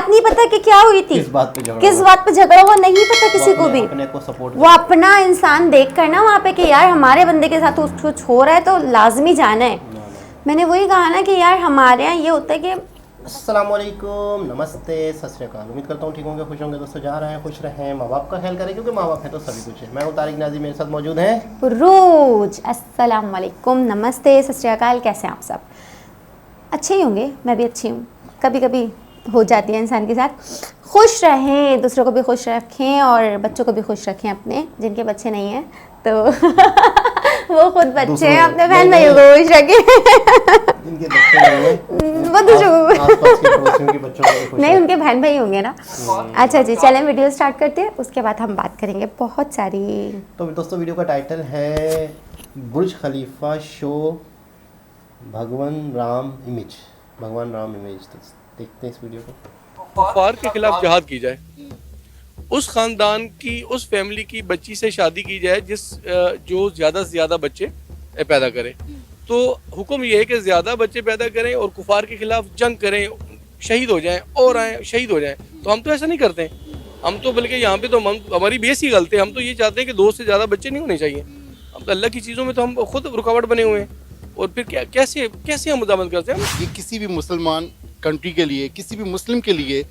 बात नहीं पता कि क्या हुई थी, किस बात पे झगड़ा हुआ नहीं पता किसी को भी। वो अपना इंसान देख कर ना वहाँ पे कि यार हमारे बंदे के साथ कुछ हो रहा है तो लाजमी जाना है। मैंने वही कहा ना कि यार हमारे यहाँ ये होता है कि अस्सलामुअलैकुम, नमस्ते, सत श्री अकाल। उम्मीद करता हूँ ठीक होंगे, खुश होंगे दोस्तों। जा रहे हैं, खुश रहें, माँ बाप का ख्याल करें, क्योंकि माँ बाप है तो सभी कुछ है। मैं हूँ तारिक नाजी, मेरे साथ मौजूद हैं रोज। अस्सलाम वालेकुम, नमस्ते, सत श्री अकाल। कैसे हैं आप सब? अच्छे ही होंगे, मैं भी अच्छी हूँ। कभी कभी हो जाती है इंसान के साथ। खुश रहें, दूसरों को भी खुश रखें और बच्चों को भी खुश रखें अपने, जिनके बच्चे नहीं हैं तो वो खुद बच्चे हैं, अपने बहन भाइयों को खुश रखें। इनके बच्चे नहीं हैं, वो दूसरों को आसपास के पड़ोसियों के बच्चों को भी खुश नहीं, उनके बहन भाई होंगे ना। अच्छा जी, चलें वीडियो स्टार्ट करते हैं, उसके बाद हम बात करेंगे बहुत सारी। तो दोस्तों वीडियो का टाइटल है बुर्ज खलीफा शो भगवान राम इमेज। तो देखते हैं इस वीडियो को। कुफार के खिलाफ जिहाद की जाए, उस खानदान की, उस फैमिली की बच्ची से शादी की जाए जो ज़्यादा से ज़्यादा बच्चे पैदा करे। तो हुक्म ये है कि ज़्यादा बच्चे पैदा करें और कुफार के खिलाफ जंग करें, शहीद हो जाएं और आए शहीद हो जाएं। तो हम तो ऐसा नहीं करते हैं। हम तो बल्कि यहाँ पे तो हमारी बेस ही गलत है। हम तो ये चाहते हैं कि 2 से ज़्यादा बच्चे नहीं होने चाहिए। हम तो अल्लाह की चीज़ों में तो हम खुद रुकावट बने हुए हैं। और फिर कैसे हम मुदामत करते हैं? ये किसी भी मुसलमान कंट्री के लिए, किसी भी मुस्लिम के लिए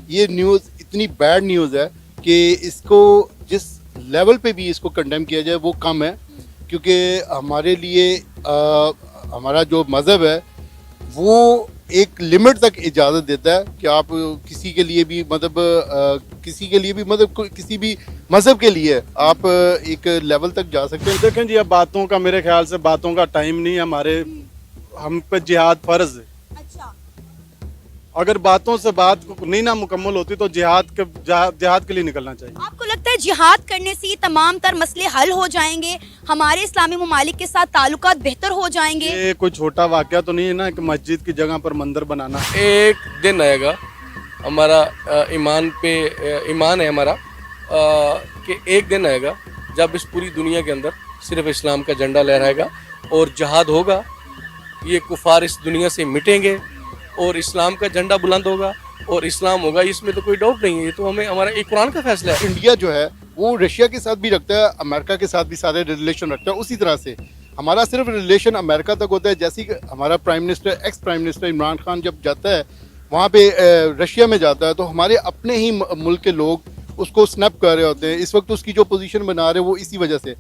ये न्यूज़ इतनी बैड न्यूज़ है कि इसको जिस लेवल पे भी इसको कंडेम किया जाए वो कम है। क्योंकि हमारे लिए हमारा जो मज़हब है वो एक लिमिट तक इजाज़त देता है कि आप किसी के लिए भी किसी भी मज़हब के लिए आप एक लेवल तक जा सकते हैं। देखें जी, अब बातों का, मेरे ख्याल से बातों का टाइम नहीं है। हम पे जिहाद फर्ज है। अच्छा। अगर बातों से बात नहीं ना मुकम्मल होती तो जिहाद के लिए निकलना चाहिए। आपको लगता है जिहाद करने से ये तमाम तर मसले हल हो जाएंगे, हमारे इस्लामी ममालिक के साथ ताल्लुकात बेहतर हो जाएंगे? ये कोई छोटा वाकया तो नहीं है ना कि मस्जिद की जगह पर मंदिर बनाना। एक दिन आएगा, हमारा ईमान है हमारा कि एक दिन आएगा जब इस पूरी दुनिया के अंदर सिर्फ इस्लाम का झंडा लहराएगा और जिहाद होगा। ये कुफार इस दुनिया से मिटेंगे और इस्लाम का झंडा बुलंद होगा और इस्लाम होगा, इसमें तो कोई डाउट नहीं है। ये तो हमारा एक कुरान का फैसला है। इंडिया जो है वो रशिया के साथ भी रखता है, अमेरिका के साथ भी सारे रिलेशन रखता है। उसी तरह से हमारा सिर्फ रिलेशन अमेरिका तक होता है। जैसे कि हमारा ex prime minister Imran Khan जब जाता है वहाँ पे रशिया में जाता है तो हमारे अपने ही मुल्क के लोग उसको स्नैप कर रहे होते हैं। इस वक्त उसकी जो पोजीशन बना रहे हैं वो इसी वजह से।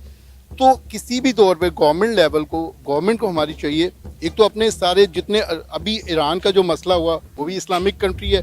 तो किसी भी तौर पे गवर्नमेंट को हमारी चाहिए, एक तो अपने सारे जितने अभी ईरान का जो मसला हुआ वो भी इस्लामिक कंट्री है।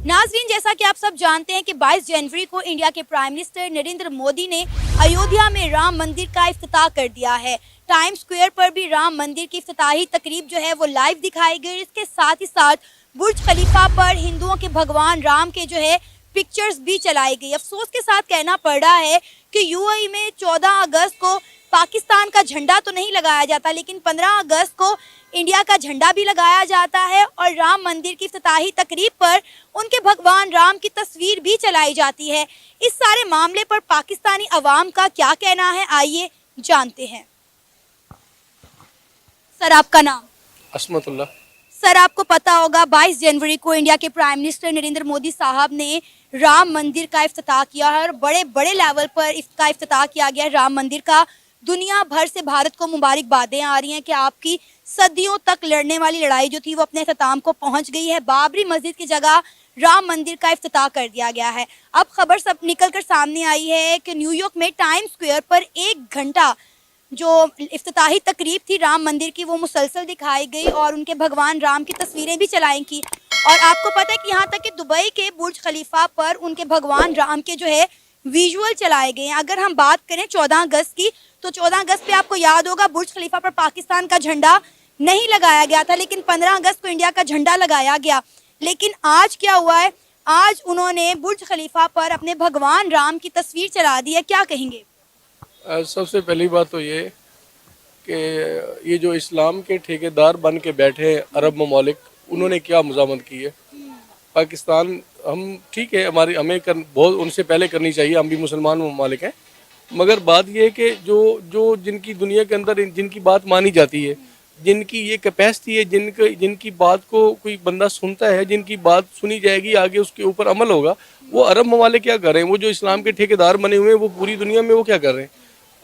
नाज़रीन, जैसा कि आप सब जानते हैं कि 22 जनवरी को इंडिया के प्राइम मिनिस्टर नरेंद्र मोदी ने अयोध्या में राम मंदिर का इफ्तिताह कर दिया है। टाइम स्क्वायर पर भी राम मंदिर की इफ्तिताही तकरीब जो है वो लाइव दिखाई गई। इसके साथ ही साथ बुर्ज खलीफा पर हिंदुओं के भगवान राम के जो है पिक्चर्स भी चलाई गई। अफसोस के साथ कहना पड़ रहा है कि यूएई में 14 अगस्त को पाकिस्तान का झंडा तो नहीं लगाया जाता, लेकिन 15 अगस्त को इंडिया का झंडा भी लगाया जाता है और राम मंदिर की इफ्तिताही तकरीब पर उनके भगवान राम की तस्वीर भी चलाई जाती है। इस सारे मामले पर पाकिस्तानी अवाम का क्या कहना है, आइए जानते हैं। सर, आपका नाम? अस्मतुल्लाह। सर, आपको पता होगा 22 जनवरी को इंडिया के प्राइम मिनिस्टर नरेंद्र मोदी साहब ने राम मंदिर का इफ्तिताह किया है और बड़े बड़े लेवल पर इसका इफ्तिताह किया गया राम मंदिर का। दुनिया भर से भारत को मुबारकबादें आ रही हैं कि आपकी सदियों तक लड़ने वाली लड़ाई जो थी वो अपने अख्ताम को पहुंच गई है। बाबरी मस्जिद की जगह राम मंदिर का इफ्तिताह कर दिया गया है। अब खबर सब निकल कर सामने आई है कि न्यूयॉर्क में टाइम स्क्वायर पर 1 घंटा जो इफ्तिताही तकरीब थी राम मंदिर की वो मुसलसल दिखाई गई और उनके भगवान राम की तस्वीरें भी चलाई की। और आपको पता है कि यहाँ तक कि दुबई के बुर्ज खलीफा पर उनके भगवान राम के जो है विजुअल चलाए गए हैं। अगर हम बात करें 14 अगस्त की, तो 14 अगस्त पे आपको याद होगा बुर्ज खलीफा पर पाकिस्तान का झंडा नहीं लगाया गया था, लेकिन 15 अगस्त को इंडिया का झंडा लगाया गया। लेकिन आज क्या हुआ है, आज उन्होंने बुर्ज खलीफा पर अपने भगवान राम की तस्वीर चला दी है। क्या कहेंगे? सबसे पहली बात तो ये कि ये जो इस्लाम के ठेकेदार बन के बैठे हैं अरब ममालिक, उन्होंने क्या मज़ामत की है। पाकिस्तान, हम ठीक है, हमें बहुत उनसे पहले करनी चाहिए, हम भी मुसलमान ममालिक हैं, मगर बात यह है कि जो जिनकी दुनिया के अंदर जिनकी बात मानी जाती है जिनकी ये कैपेसिटी है, जिनकी बात को कोई बंदा सुनता है, जिनकी बात सुनी जाएगी, आगे उसके ऊपर अमल होगा, वो अरब ममालिक क्या कर रहे हैं, वो जो इस्लाम के ठेकेदार बने हुए हैं वो पूरी दुनिया में वो क्या कर रहे हैं।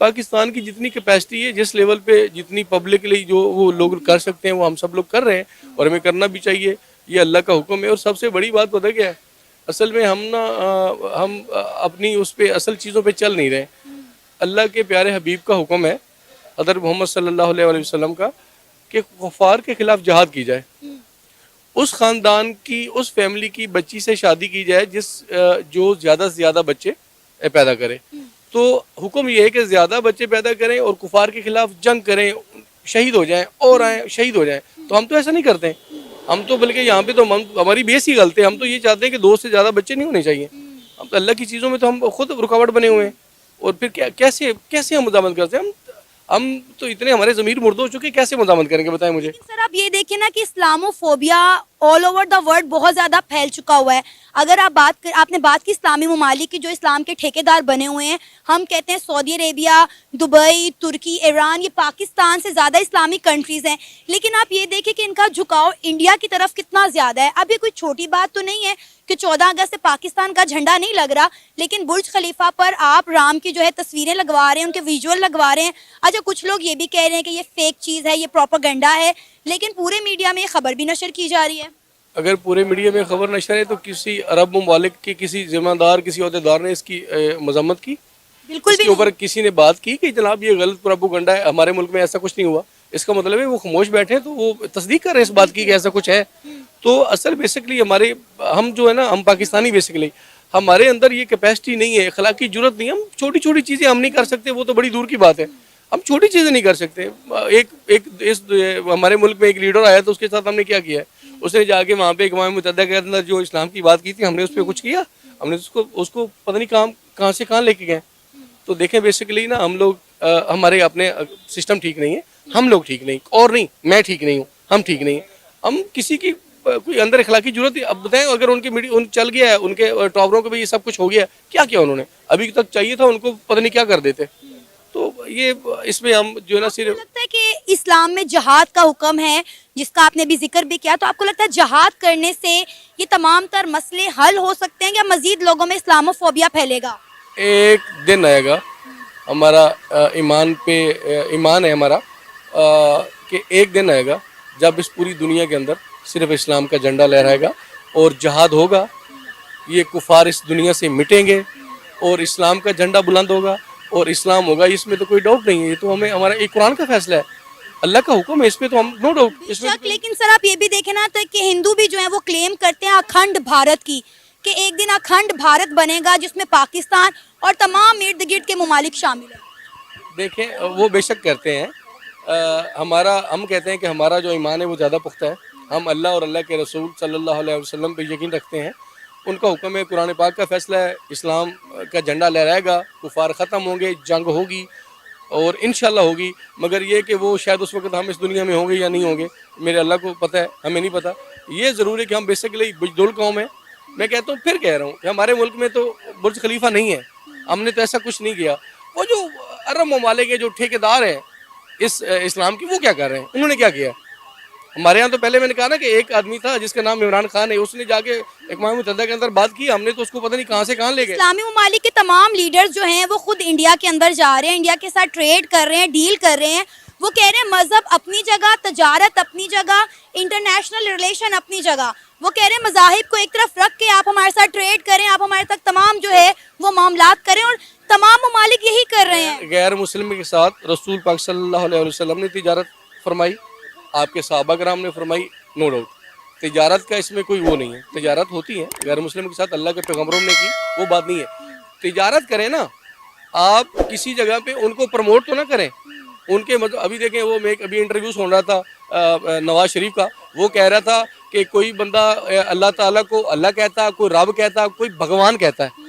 पाकिस्तान की जितनी कैपेसिटी है, जिस लेवल पे जितनी पब्लिकली जो वो लोग कर सकते हैं वो हम सब लोग कर रहे हैं, और हमें करना भी चाहिए। ये अल्लाह का हुक्म है। और सबसे बड़ी बात पता क्या है, असल में हम अपनी उस पे असल चीज़ों पे चल नहीं रहे। अल्लाह के प्यारे हबीब का हुक्म है, हज़रत मोहम्मद सल्लल्लाहु अलैहि वसल्लम का, कि कुफ़ार के खिलाफ जहाद की जाए। उस ख़ानदान की, उस फैमिली की बच्ची से शादी की जाए जो ज़्यादा से ज़्यादा बच्चे पैदा करे। तो हुक्म ये है कि ज़्यादा बच्चे पैदा करें और कुफ़ार के खिलाफ जंग करें, शहीद हो जाएं और आए शहीद हो जाएं। तो हम तो ऐसा नहीं करते। हम तो बल्कि यहाँ पे तो हमारी बेस ही गलत है। हम तो ये चाहते हैं कि 2 से ज़्यादा बच्चे नहीं होने चाहिए। हम तो अल्लाह की चीज़ों में तो हम खुद रुकावट बने हुए हैं। और फिर कैसे हम मुजामत करते हैं? हम तो इतने हमारे ज़मीर मुर्द हो चुके, कैसे मुजामत करेंगे बताएं मुझे। सर आप ये देखिए ना कि Islamophobia all over the world बहुत ज़्यादा फैल चुका हुआ है। अगर आपने बात की इस्लामी ममालिक की जो इस्लाम के ठेकेदार बने हुए हैं, हम कहते हैं सऊदी अरेबिया, दुबई, तुर्की, ईरान, ये पाकिस्तान से ज़्यादा इस्लामिक कंट्रीज़ हैं। लेकिन आप ये देखिए कि इनका झुकाव इंडिया की तरफ कितना ज़्यादा है। अब ये कोई छोटी बात तो नहीं है कि 14 अगस्त से पाकिस्तान का झंडा नहीं लग रहा, लेकिन बुर्ज खलीफा पर आप राम की जो है तस्वीरें लगवा रहे हैं, उनके विजुअल लगवा रहे हैं। अच्छा, कुछ लोग ये भी कह रहे हैं कि ये फेक चीज़ है, ये प्रोपेगेंडा है, लेकिन पूरे मीडिया में ये खबर भी नशर की जा रही है। अगर पूरे मीडिया में खबर नशर है तो किसी अरब ममालिक के किसी जिम्मेदार, किसी अहदेदार ने इसकी मजम्मत की? बिल्कुल भी इसके ऊपर किसी ने बात की कि जनाब ये गलत प्रोपेगेंडा है, हमारे मुल्क में ऐसा कुछ नहीं हुआ? इसका मतलब है वो खामोश बैठे हैं, तो वो तस्दीक कर रहे हैं इस बात की कि ऐसा कुछ है। तो असल बेसिकली हम जो है ना, हम पाकिस्तानी बेसिकली हमारे अंदर ये कैपेसिटी नहीं है, अखलाकी जुर्रत नहीं है। हम छोटी छोटी चीज़ें हम नहीं कर सकते, वो तो बड़ी दूर की बात है। हम छोटी चीज़ें नहीं कर सकते। हमारे मुल्क में एक लीडर आया तो उसके साथ हमने क्या किया है, उसने जाके वहाँ पे इक़वाम मुत्तहिदा के अंदर जो इस्लाम की बात की थी, हमने उस पर कुछ किया? हमने उसको पता नहीं कहाँ से कहाँ लेके गए। तो देखें बेसिकली ना, हम लोग हमारे अपने सिस्टम ठीक नहीं है, हम लोग ठीक नहीं, और नहीं मैं ठीक नहीं हूँ, हम ठीक नहीं है। हम किसी की कोई अंदर अखलाकी जरूरत है? अब बताएं, अगर उन चल गया है, उनके टॉपरों को भी ये सब कुछ हो गया, क्या किया उन्होंने? अभी तक चाहिए था उनको, पता नहीं क्या कर देते। तो ये इसमें हम जो है ना, सिर्फ लगता है कि इस्लाम में जहाद का हुक्म है, जिसका आपने भी जिक्र भी किया, तो आपको लगता है जहाद करने से ये तमाम तर मसले हल हो सकते हैं या मजीद लोगों में इस्लामोफोबिया फैलेगा? एक दिन आएगा, हमारा ईमान है हमारा, कि एक दिन आएगा जब इस पूरी दुनिया के अंदर सिर्फ इस्लाम का झंडा लहराएगा और जहाद होगा। ये कुफार इस दुनिया से मिटेंगे और इस्लाम का झंडा बुलंद होगा और इस्लाम होगा, इसमें तो कोई डाउट नहीं है। ये तो हमारा एक कुरान का फैसला है, अल्लाह का हुक्म है, इसमें तो हम नो डाउट इसमें। लेकिन सर आप ये भी देखें ना, तो कि हिंदू भी जो है वो क्लेम करते हैं अखंड भारत की, कि एक दिन अखंड भारत बनेगा जिसमें पाकिस्तान और तमाम इर्द गिर्द के ममालिक शामिल हैं। देखें, वो बेशक करते हैं। हम कहते हैं कि हमारा जो ईमान है वो ज़्यादा पुख्ता है। हम अल्लाह और अल्लाह के रसूल सल्लल्लाहु अलैहि वसल्लम पे यकीन रखते हैं। उनका हुक्म है, कुरान पाक का फैसला है, इस्लाम का झंडा लहराएगा, कुफार ख़त्म होंगे, जंग होगी और इंशाल्लाह होगी। मगर ये कि वो शायद उस वक्त हम इस दुनिया में होंगे या नहीं होंगे, मेरे अल्लाह को पता है, हमें नहीं पता। ये ज़रूर है कि हम बेसिकली बुज़दुल कौम है। मैं कहता हूँ, फिर कह रहा हूँ कि हमारे मुल्क में तो बुर्ज खलीफा नहीं है, हमने तो ऐसा कुछ नहीं किया। वो जो अरब ममालिक के जो ठेकेदार हैं इस इस्लाम की, वो क्या कर रहे हैं? उन्होंने क्या किया? हमारे यहाँ तो पहले मैंने कहा ना कि एक आदमी था जिसका नाम इमरान खान है, उसने जाके इक़वाम मुत्तहिदा के अंदर बात की, हमने तो उसको पता नहीं कहाँ से कहाँ ले गए। इस्लामी ममालिक के तमाम लीडर्स जो हैं वो खुद इंडिया के अंदर जा रहे हैं, इंडिया के साथ ट्रेड कर रहे हैं, डील कर रहे हैं। वो कह रहे हैं मजहब अपनी जगह, तजारत अपनी जगह, इंटरनेशनल रिलेशन अपनी जगह। वो कह रहे हैं मज़ाहिब को एक तरफ रख के आप हमारे साथ ट्रेड करें, आप हमारे तक तमाम जो है वो मामलात करें, और तमाम ममालिक यही कर रहे हैं। गैर मुस्लिम के साथ रसूल पाक सल्लल्लाहु अलैहि वसल्लम ने तिजारत फरमाई, आपके सहाबा कराम ने फरमाई, नो डाउट। तिजारत का इसमें कोई वो नहीं है, तिजारत होती है गैर मुस्लिम के साथ, अल्लाह के पैगम्बरों ने की, वो बात नहीं है। तिजारत करें ना, आप किसी जगह पे उनको प्रमोट तो ना करें। उनके मतलब अभी देखें, वो मैं अभी इंटरव्यू सुन रहा था नवाज शरीफ का, वो कह रहा था कि कोई बंदा अल्लाह ताला को अल्लाह कहता, कोई रब कहता, कोई भगवान कहता है।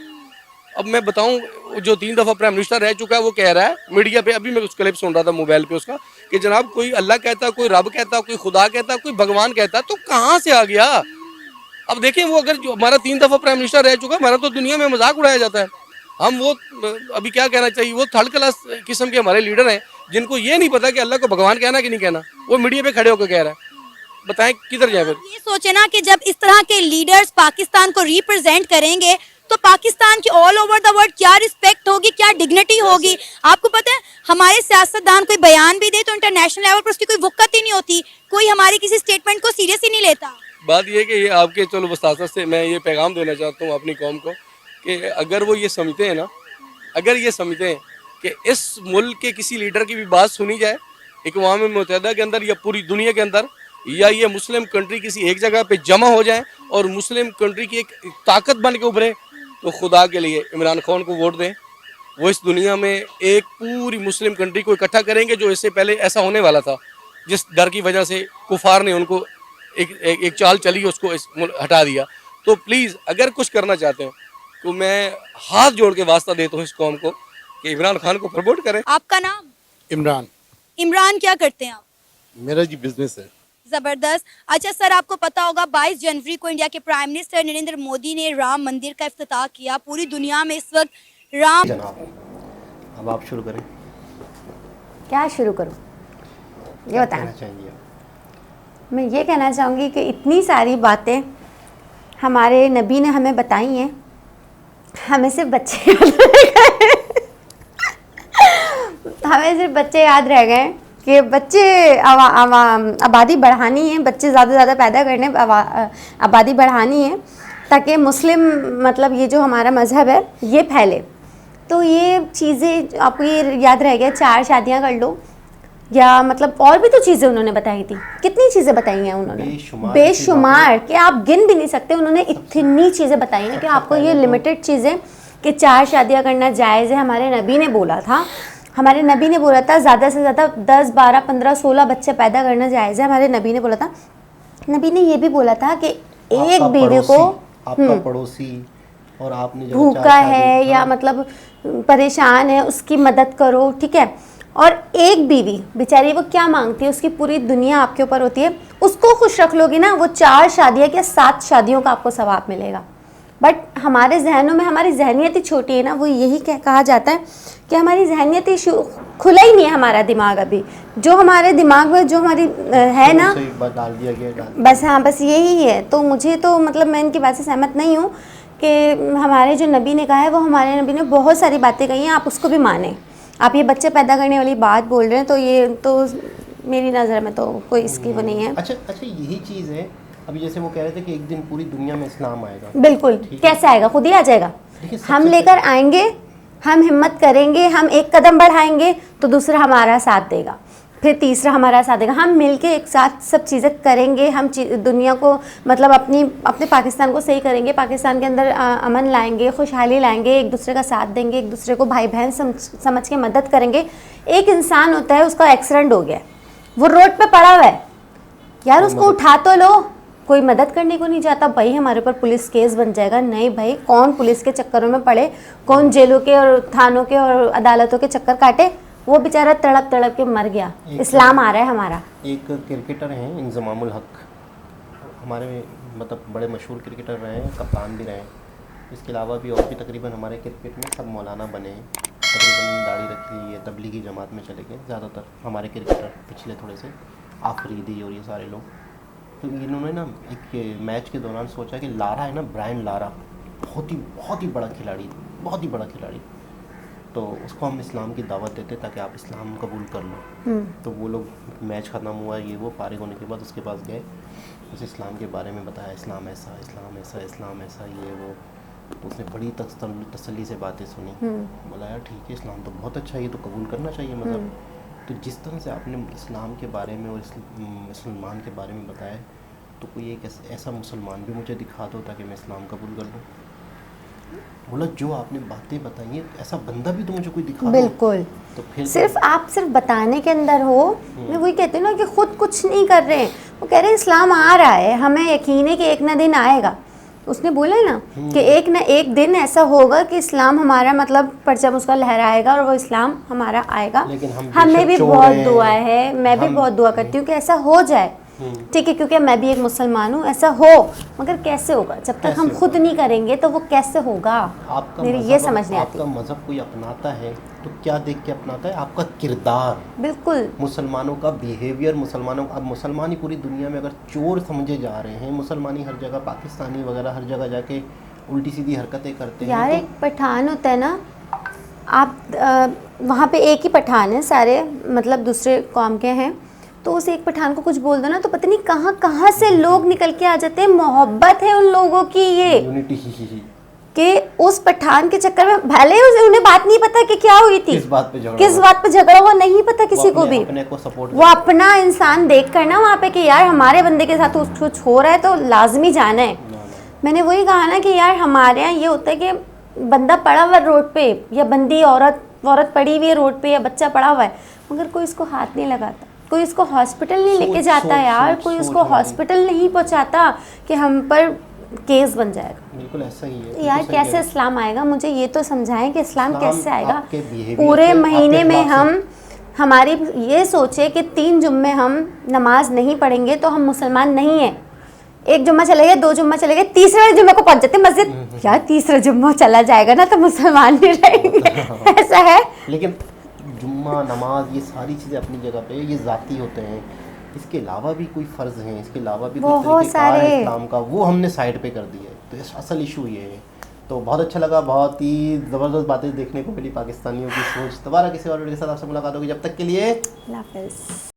अब मैं बताऊं, जो 3 दफ़ा प्राइम मिनिस्टर रह चुका है, वो कह रहा है मीडिया पे, अभी मैं उस क्लिप सुन रहा था मोबाइल पे उसका, कि जनाब कोई अल्लाह कहता, कोई रब कहता, कोई खुदा कहता, कोई भगवान कहता, तो कहाँ से आ गया? अब देखें, वो अगर जो हमारा 3 दफ़ा प्राइम मिनिस्टर रह चुका है, हमारा तो दुनिया में मजाक उड़ाया जाता है। हम वो अभी क्या कहना चाहिए, वो थर्ड क्लास किस्म के हमारे लीडर हैं जिनको ये नहीं पता कि अल्लाह को भगवान कहना कि नहीं कहना। वो मीडिया पे खड़े होकर कह रहा है, बताएं किधर जाए फिर। ये सोचे ना कि जब इस तरह के लीडर्स पाकिस्तान को रिप्रेजेंट करेंगे तो पाकिस्तान की ऑल ओवर द वर्ल्ड क्या रिस्पेक्ट होगी, क्या डिग्निटी होगी। आपको पता है हमारे सियासतदान कोई बयान भी दे तो इंटरनेशनल लेवल पर उसकी कोई वक़्त ही नहीं होती, कोई हमारी किसी स्टेटमेंट को सीरियस ही नहीं लेता। बात ये है कि ये आपके चलो वसासत से मैं ये पैगाम देना चाहता हूँ अपनी कौम को कि अगर वो ये समझते हैं ना, अगर ये समझते हैं कि इस मुल्क के किसी लीडर की भी बात सुनी जाए अक़वाम मुत्तहिदा के अंदर या पूरी दुनिया के अंदर, या ये मुस्लिम कंट्री किसी एक जगह पे जमा हो जाए और मुस्लिम कंट्री की एक ताकत बन के उभरे, तो खुदा के लिए इमरान खान को वोट दें। वो इस दुनिया में एक पूरी मुस्लिम कंट्री को इकट्ठा करेंगे, जो इससे पहले ऐसा होने वाला था, जिस डर की वजह से कुफार ने उनको एक चाल चली उसको हटा दिया। तो प्लीज़ अगर कुछ करना चाहते हैं तो मैं हाथ जोड़ के वास्ता देता हूँ इस कौम को कि इमरान खान को प्रमोट करें। आपका नाम? इमरान। इमरान, क्या करते हैं आप? मेरा जी बिजनेस है। जबरदस्त। अच्छा सर, आपको पता होगा 22 जनवरी को इंडिया के प्राइम मिनिस्टर नरेंद्र मोदी ने राम मंदिर का इफ्तिताह किया। पूरी दुनिया में इस वक्त राम। जनाब अब आप शुरू करें, क्या शुरू करूँ ये बताएं। कहना चाहेंगे आप? मैं ये कहना चाहूँगी कि इतनी सारी बातें हमारे नबी ने हमें बताई हैं, हमें सिर्फ बच्चे हमें सिर्फ बच्चे याद रह गए कि बच्चे आबादी बढ़ानी है, बच्चे ज़्यादा से ज़्यादा पैदा करने, आबादी बढ़ानी है ताकि मुस्लिम मतलब ये जो हमारा मज़हब है ये फैले। तो ये चीज़ें आपको ये याद रह गया, 4 शादियाँ कर लो, या मतलब और भी तो चीज़ें उन्होंने बताई थी। कितनी चीज़ें बताई हैं उन्होंने, बेशुमार कि आप गिन भी नहीं सकते। उन्होंने इतनी चीज़ें बताई हैं कि आपको ये लिमिटेड चीज़ें कि 4 शादियाँ करना जायज़ है। हमारे नबी ने बोला था, हमारे नबी ने बोला था ज़्यादा से ज़्यादा 10, 12, 15, 16 बच्चे पैदा करना जायज़ है। हमारे नबी ने बोला था। नबी ने ये भी बोला था कि एक बीवी को आपका पड़ोसी और आपने जो भूखा है या मतलब परेशान है उसकी मदद करो, ठीक है। और एक बीवी बेचारी वो क्या मांगती है, उसकी पूरी दुनिया आपके ऊपर होती है, उसको खुश रख लोगी ना, वो 4 शादियाँ या 7 शादियों का आपको सवाब मिलेगा। बट हमारे जहनों में हमारी जहनियत ही छोटी है ना, वो यही कहा जाता है कि हमारी जहनियत ही खुला ही नहीं है हमारा दिमाग अभी। जो हमारे दिमाग में जो हमारी है ना डाल दिया गया, बस हाँ बस यही है। तो मुझे तो मतलब मैं इनकी बात से सहमत नहीं हूँ कि हमारे जो नबी ने कहा है, वो हमारे नबी ने बहुत सारी बातें कही हैं, आप उसको भी मानें। आप ये बच्चे पैदा करने वाली बात बोल रहे हैं तो ये तो मेरी नज़र में तो कोई इसकी वो नहीं है। अच्छा यही चीज़ है। अभी जैसे वो कह रहे थे कि एक दिन पूरी दुनिया में इस्लाम आएगा, बिल्कुल। कैसे आएगा? खुद ही आ जाएगा। हम लेकर आएंगे, हम हिम्मत करेंगे, हम एक कदम बढ़ाएंगे तो दूसरा हमारा साथ देगा, फिर तीसरा हमारा साथ देगा। हम मिलके एक साथ सब चीज़ें करेंगे, हम दुनिया को मतलब अपने पाकिस्तान को सही करेंगे, पाकिस्तान के अंदर अमन लाएंगे, खुशहाली लाएंगे, एक दूसरे का साथ देंगे, एक दूसरे को भाई बहन समझ के मदद करेंगे। एक इंसान होता है, उसका एक्सीडेंट हो गया, वो रोड पे पड़ा हुआ है, यार उसको उठा तो लो, कोई मदद करने को नहीं चाहता। भाई हमारे ऊपर पुलिस केस बन जाएगा। नहीं भाई, कौन पुलिस के चक्करों में पड़े, कौन जेलों के और थानों के और अदालतों के चक्कर काटे, वो बेचारा तड़प तड़प के मर गया। इस्लाम आ रहा है हमारा। एक क्रिकेटर हैं इंजमामुल हक, हमारे मतलब बड़े मशहूर क्रिकेटर रहे हैं, कप्तान भी रहे हैं। इसके अलावा भी और भी तकरीबन हमारे क्रिकेट में सब मौलाना बने हैं, तकरीबन दाढ़ी रख ली है, तबलीगी जमात में चले गए ज़्यादातर हमारे क्रिकेटर पिछले थोड़े से, आफरीदी और ये सारे लोग। तो इन्होंने ना एक मैच के दौरान सोचा कि लारा है ना, ब्रायन लारा बहुत ही बड़ा खिलाड़ी, बहुत ही बड़ा खिलाड़ी, तो उसको हम इस्लाम की दावत देते ताकि आप इस्लाम कबूल कर लो। तो वो लोग मैच ख़त्म हुआ, ये वो फारिग होने के बाद उसके पास गए, उसे इस्लाम के बारे में बताया, इस्लाम ऐसा, इस्लाम ऐसा, इस्लाम ऐसा, ये वो। तो उसने बड़ी तसल्ली से बातें सुनी, बोला यार ठीक है, इस्लाम तो बहुत अच्छा है, ये तो कबूल करना चाहिए। मतलब तो जिस तरह से आपने इस्लाम के बारे में और मुसलमान के बारे में बताया, तो कोई एक ऐसा मुसलमान भी मुझे दिखा दो ताकि मैं इस्लाम कबूल कर लूँ। बोला जो आपने बातें बताई हैं, ऐसा बंदा भी तो मुझे कोई दिखा दो। बिल्कुल। तो फिर सिर्फ आप सिर्फ बताने के अंदर हो। मैं वही कहती हूँ ना कि खुद कुछ नहीं कर रहे हैं, वो कह रहे हैं इस्लाम आ रहा है, हमें यकीन है कि एक ना दिन आएगा। उसने बोला है ना कि एक ना एक दिन ऐसा होगा कि इस्लाम हमारा मतलब परचम उसका लहराएगा और वो इस्लाम हमारा आएगा। लेकिन हमें भी बहुत दुआ है, मैं भी बहुत दुआ करती हूँ कि ऐसा हो जाए। ठीक है, क्योंकि मैं भी एक मुसलमान हूँ, ऐसा हो, मगर कैसे होगा जब तक हम कैसे खुद नहीं करेंगे तो वो कैसे होगा? आपका मेरी मज़हब ये समझ नहीं आती। आपका मज़हब कोई अपनाता है तो क्या देख के अपनाता है? आपका किरदार, बिल्कुल मुसलमानों का बिहेवियर, मुसलमानों अब मुसलमान ही पूरी दुनिया में अगर चोर समझे जा रहे हैं, मुसलमान ही हर जगह, पाकिस्तानी वगैरह हर जगह जाके उल्टी सीधी हरकतें करते हैं। यार, तो एक पठान होता है ना, आप वहाँ पे एक ही पठान है, सारे मतलब दूसरे कौम के हैं, तो उस एक पठान को कुछ बोल दो ना तो पता नहीं कहाँ कहाँ से लोग निकल के आ जाते हैं। मोहब्बत है उन लोगों की ये यूनिटी कि उस पठान के चक्कर में भले उन्हें बात नहीं पता कि क्या हुई थी, किस बात पे झगड़ा किस हुआ? बात पे झगड़ा हुआ नहीं पता किसी को भी। अपने को सपोर्ट वो अपना इंसान देख कर ना वहाँ पे कि यार हमारे बंदे के साथ कुछ हो रहा है तो लाजमी जाना है। मैंने वही कहा ना कि यार हमारे यहाँ ये होता है कि बंदा पड़ा हुआ रोड पे या बंदी औरत पड़ी हुई है रोड पे या बच्चा पड़ा हुआ है, मगर कोई इसको हाथ नहीं लगाता, कोई इसको हॉस्पिटल नहीं लेके जाता यार, कोई उसको हॉस्पिटल नहीं पहुंचाता कि हम पर केस बन जाएगा। बिल्कुल ऐसा ही है। तो यार कैसे इस्लाम आएगा? मुझे ये तो समझाएं कि इस्लाम कैसे आएगा? आपके behavior पूरे से, महीने आपके में अखलाक से। हमारी ये सोचे कि 3 जुम्मे हम नमाज नहीं पढ़ेंगे तो हम मुसलमान नहीं हैं। 1 जुम्मा चले गए, 2 जुम्मा चले गए, तीसरे जुम्मे को पहुंच जाते मस्जिद। यार तीसरा जुम्मा चला जाएगा ना तो मुसलमान नहीं रहेंगे ऐसा है। लेकिन जुम्मा नमाज ये सारी चीज़ें अपनी जगह पे, ये ज़ाती होते हैं। इसके अलावा भी कोई फ़र्ज़ हैं, इसके अलावा भी कोई बहुत तरीक़ेकार है सारे। इस्लाम का, वो हमने साइड पे कर दिया है। तो इस असल इशू ये है। तो बहुत अच्छा लगा, बहुत ही ज़बरदस्त बातें देखने को मिली पाकिस्तानियों की सोच। दोबारा किसी और वीडियो के साथ आपसे मुलाकात होगी, जब तक के लिए अल्लाह हाफ़िज़।